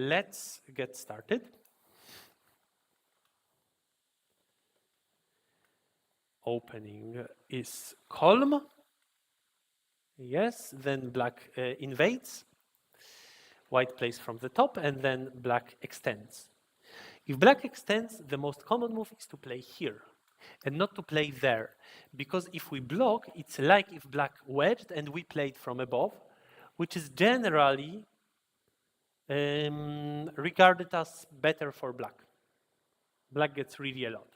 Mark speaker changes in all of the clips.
Speaker 1: let's get started. Opening is column. Yes, then black invades. White plays from the top, and then black extends. If black extends, the most common move is to play here and not to play there. Because if we block, it's like if black wedged and we played from above, which is generally regarded as better for black. Black gets really a lot.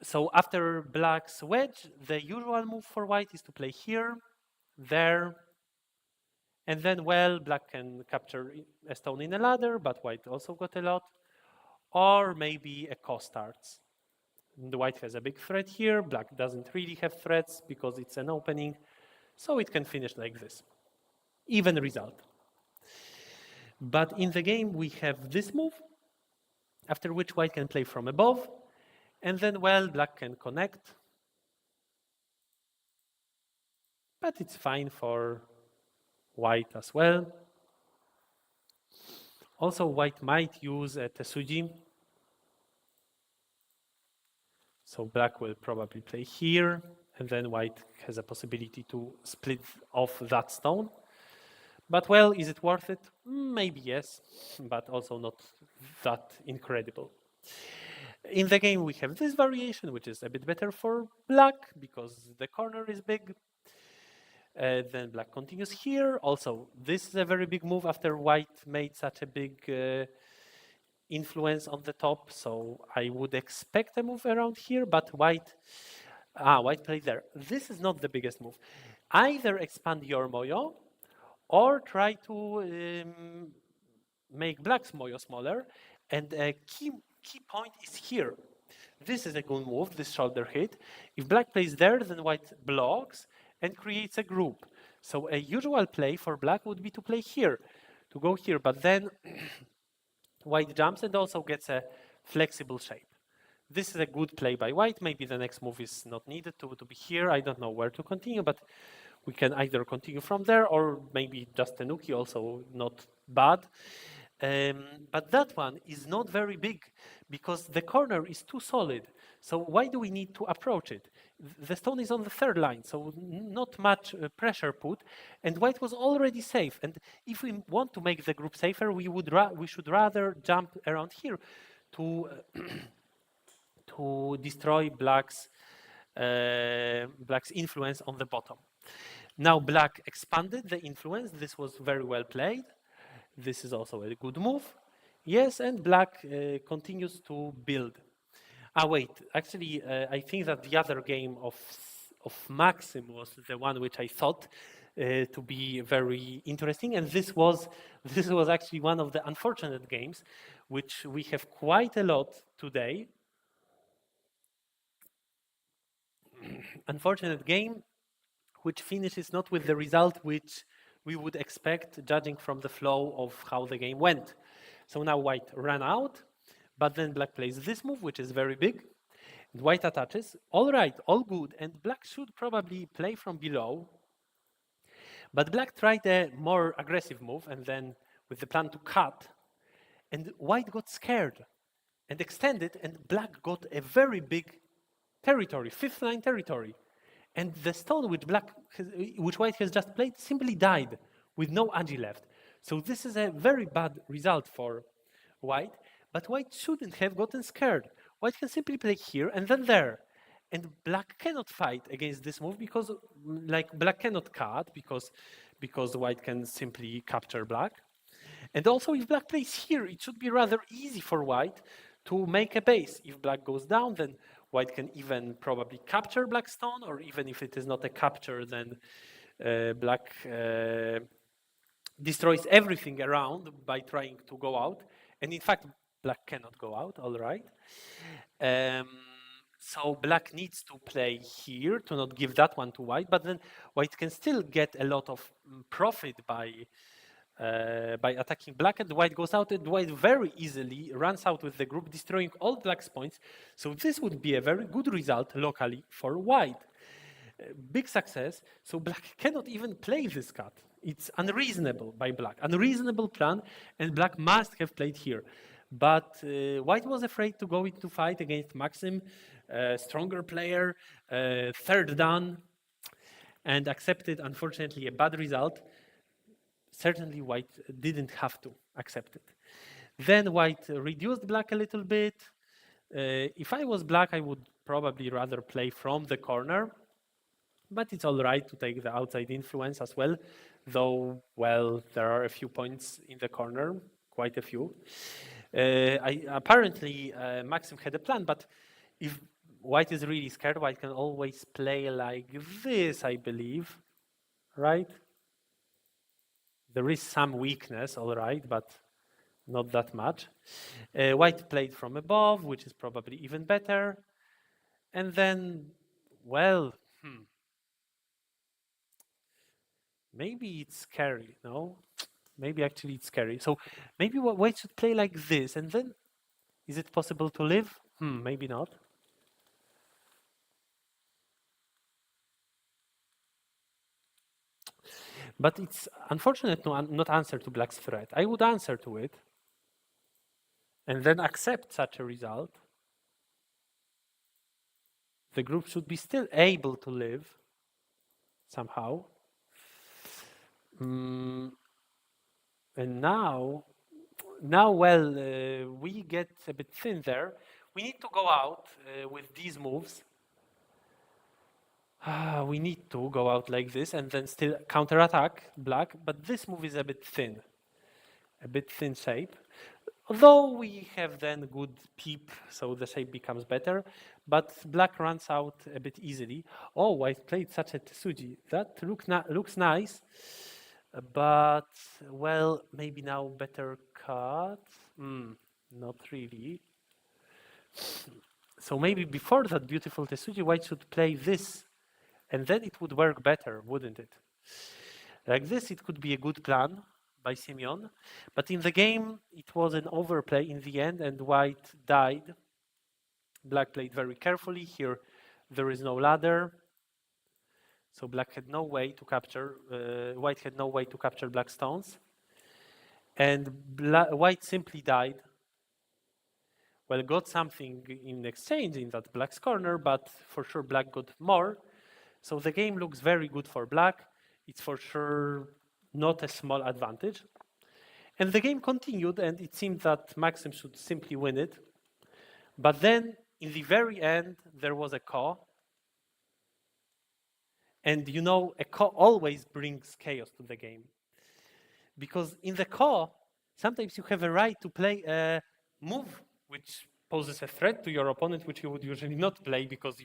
Speaker 1: So after black's wedge, the usual move for white is to play here, there, and then, well, black can capture a stone in a ladder, but white also got a lot. Or maybe a ko starts. The white has a big threat here, black doesn't really have threats because it's an opening, so it can finish like this. Even result. But in the game, we have this move, after which white can play from above, and then, well, black can connect. But it's fine for white as well. Also, white might use a tesuji. So black will probably play here, and then white has a possibility to split off that stone. But, well, is it worth it? Maybe yes, but also not that incredible. In the game, we have this variation, which is a bit better for black because the corner is big. Then black continues here. Also, this is a very big move after white made such a big influence on the top. So I would expect a move around here, but white played there. This is not the biggest move. Either expand your moyo or try to make black's moyo smaller. And a key point is here. This is a good move, this shoulder hit. If black plays there, then white blocks and creates a group. So a usual play for black would be to play here, to go here, but then white jumps and also gets a flexible shape. This is a good play by white. Maybe the next move is not needed to be here. I don't know where to continue, but we can either continue from there or maybe just a nuki, also not bad. But that one is not very big because the corner is too solid. So why do we need to approach it? The stone is on the third line, so not much pressure put, and white was already safe. And if we want to make the group safer, we should rather jump around here to to destroy black's influence on the bottom. Now black expanded the influence. This was very well played. This is also a good move. Yes, and black continues to build. Wait, actually, I think that the other game of Maxim was the one which I thought to be very interesting, and this was actually one of the unfortunate games, which we have quite a lot today. Unfortunate game, which finishes not with the result which we would expect, judging from the flow of how the game went. So now white ran out, but then black plays this move, which is very big. And white attaches. All right, all good. And black should probably play from below. But black tried a more aggressive move, and then with the plan to cut. And white got scared and extended, and black got a very big territory, fifth line territory. And the stone which white has just played simply died with no agi left. So this is a very bad result for white, but white shouldn't have gotten scared. White can simply play here and then there. And black cannot fight against this move because black cannot cut because white can simply capture black. And also if black plays here, it should be rather easy for white to make a base. If black goes down, then white can even probably capture black stone, or even if it is not a capture, then black destroys everything around by trying to go out. And in fact, black cannot go out, all right. So black needs to play here to not give that one to white, but then white can still get a lot of profit by attacking black, and white goes out, and white very easily runs out with the group, destroying all black's points. So this would be a very good result locally for white. Big success. So black cannot even play this cut. It's unreasonable by black. Unreasonable plan, and black must have played here. But white was afraid to go into fight against Maxim, stronger player, third dan, and accepted, unfortunately, a bad result. Certainly white didn't have to accept it. Then white reduced black a little bit. If I was black, I would probably rather play from the corner, but it's all right to take the outside influence as well, though, well, there are a few points in the corner, quite a few. Apparently, Maxim had a plan, but if white is really scared, white can always play like this, I believe, right? There is some weakness, all right, but not that much. White played from above, which is probably even better. And then, well, maybe it's scary, no? Maybe actually it's scary. So maybe white should play like this, and then is it possible to live? Maybe not. But it's unfortunate not answer to black's threat. I would answer to it and then accept such a result. The group should be still able to live somehow. And now, well, we get a bit thin there. We need to go out with these moves. We need to go out like this and then still counterattack black, but this move is a bit thin shape. Although we have then good peep, so the shape becomes better, but black runs out a bit easily. Oh, white played such a Tsuji. That looks nice, but, well, maybe now better cut. Not really. So maybe before that beautiful Tsuji, white should play this, and then it would work better, wouldn't it? Like this, it could be a good plan by Simeon, but in the game, it was an overplay in the end, and white died. Black played very carefully. Here, there is no ladder, so black had no way to capture, white had no way to capture black stones, and white simply died. Well, got something in exchange in that black's corner, but for sure black got more. So the game looks very good for black. It's for sure not a small advantage. And the game continued, and it seemed that Maxim should simply win it. But then, in the very end, there was a ko. And you know, a ko always brings chaos to the game. Because in the ko, sometimes you have a right to play a move which poses a threat to your opponent, which you would usually not play because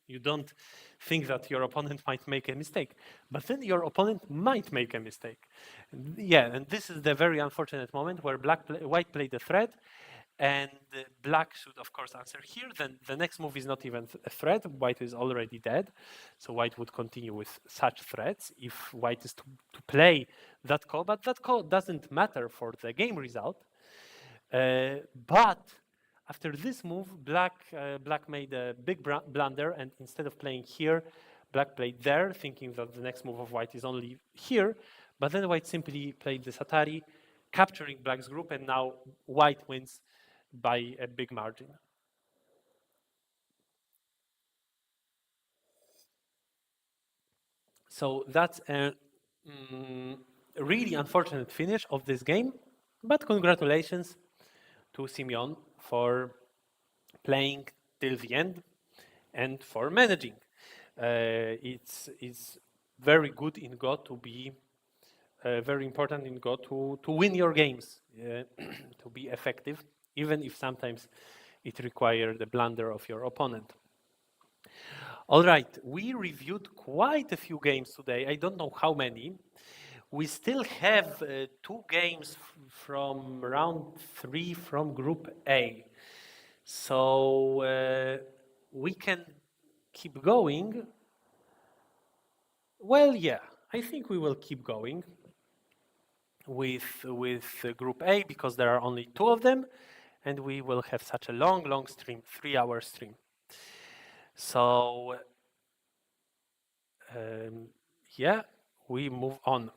Speaker 1: you don't think that your opponent might make a mistake. But then your opponent might make a mistake. Yeah, and this is the very unfortunate moment where white played a threat, and black should, of course, answer here. Then the next move is not even a threat. White is already dead. So white would continue with such threats if white is to play that call. But that call doesn't matter for the game result. But after this move, black made a big blunder, and instead of playing here, black played there, thinking that the next move of white is only here. But then white simply played the Satari, capturing black's group, and now white wins by a big margin. So that's a really unfortunate finish of this game, but congratulations to Simeon for playing till the end and for managing. It's very good in Go to be very important in Go to win your games, to be effective, even if sometimes it requires the blunder of your opponent. All right, we reviewed quite a few games today. I don't know how many. We still have 2 games from round 3 from Group A. So we can keep going. Well, yeah, I think we will keep going with Group A because there are only 2 of them, and we will have such a long stream, 3-hour stream. So Um, yeah, we move on.